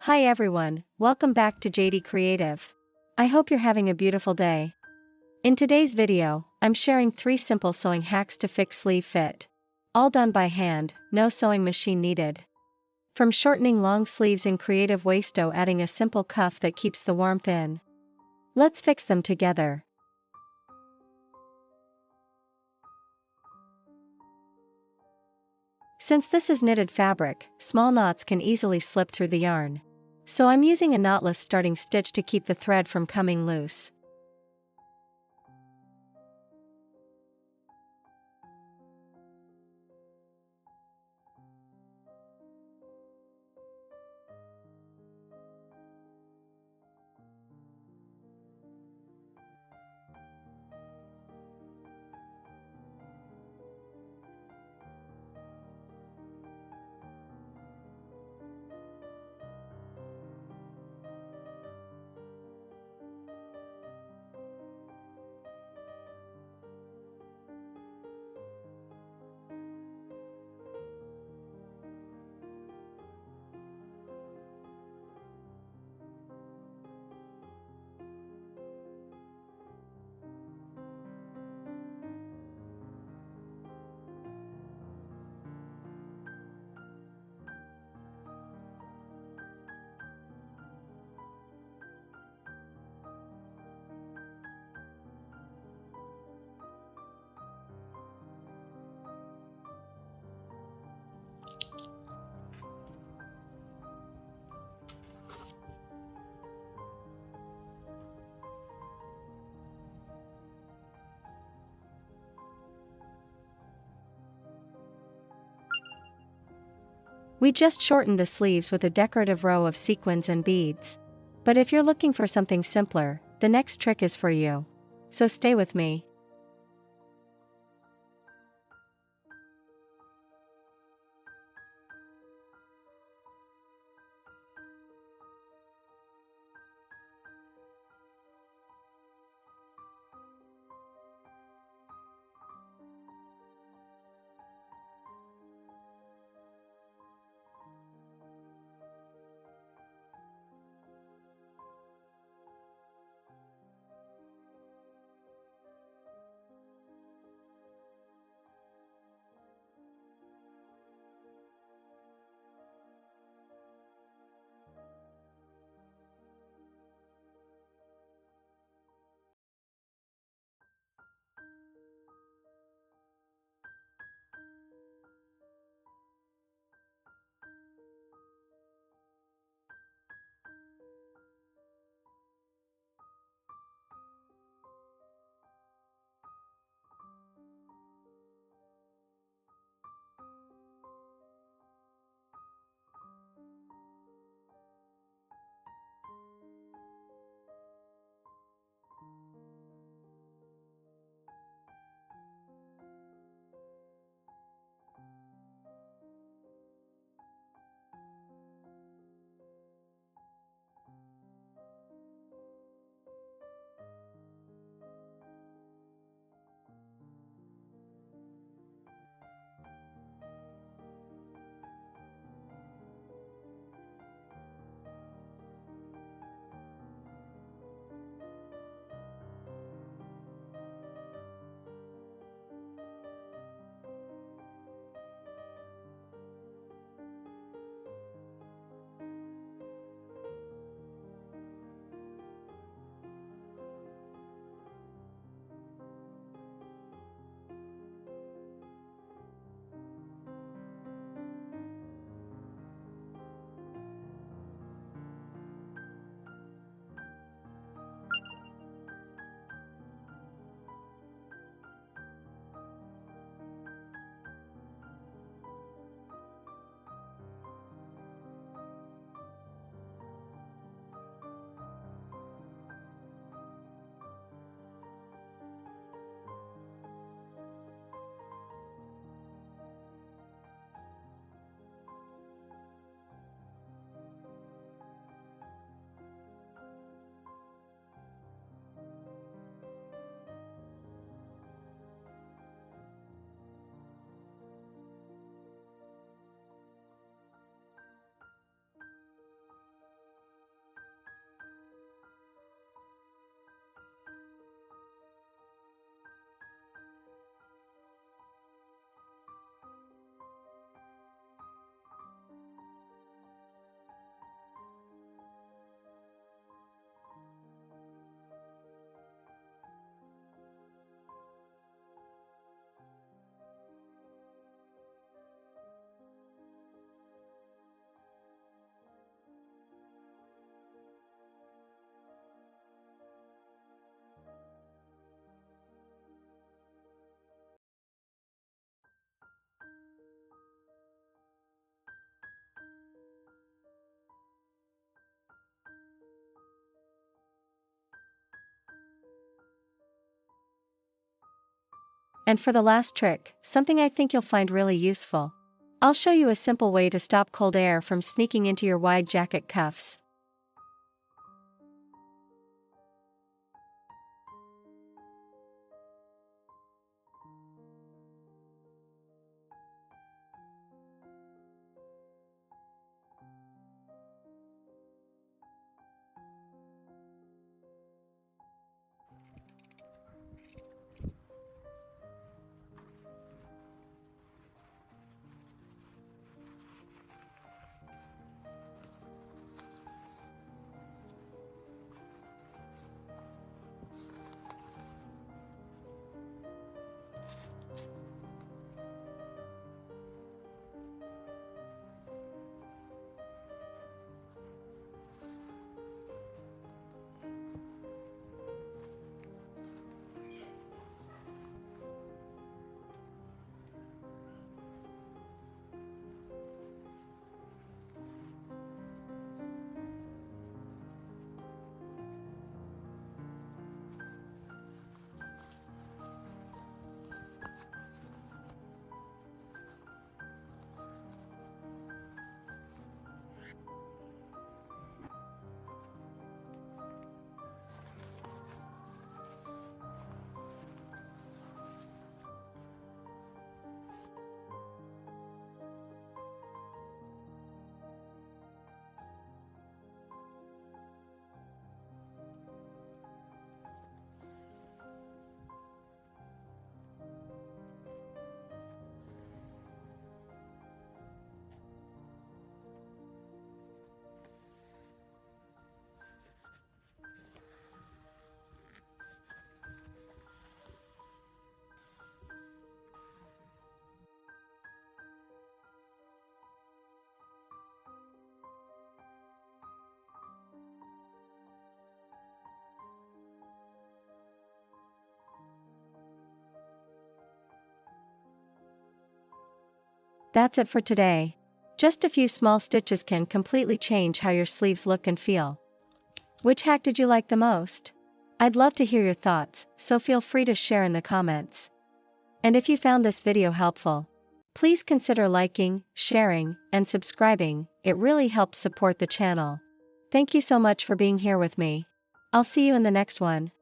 Hi everyone, welcome back to Jady Kreativ. I hope you're having a beautiful day. In today's video, I'm sharing 3 simple sewing hacks to fix sleeve fit. All done by hand, no sewing machine needed. From shortening long sleeves in Kreativ waist to adding a simple cuff that keeps the warmth in. Let's fix them together. Since this is knitted fabric, small knots can easily slip through the yarn. So I'm using a knotless starting stitch to keep the thread from coming loose. We just shortened the sleeves with a decorative row of sequins and beads. But if you're looking for something simpler, the next trick is for you. So stay with me. And for the last trick, something I think you'll find really useful. I'll show you a simple way to stop cold air from sneaking into your wide jacket cuffs. That's it for today. Just a few small stitches can completely change how your sleeves look and feel. Which hack did you like the most? I'd love to hear your thoughts, so feel free to share in the comments. And if you found this video helpful, please consider liking, sharing, and subscribing. It really helps support the channel. Thank you so much for being here with me. I'll see you in the next one.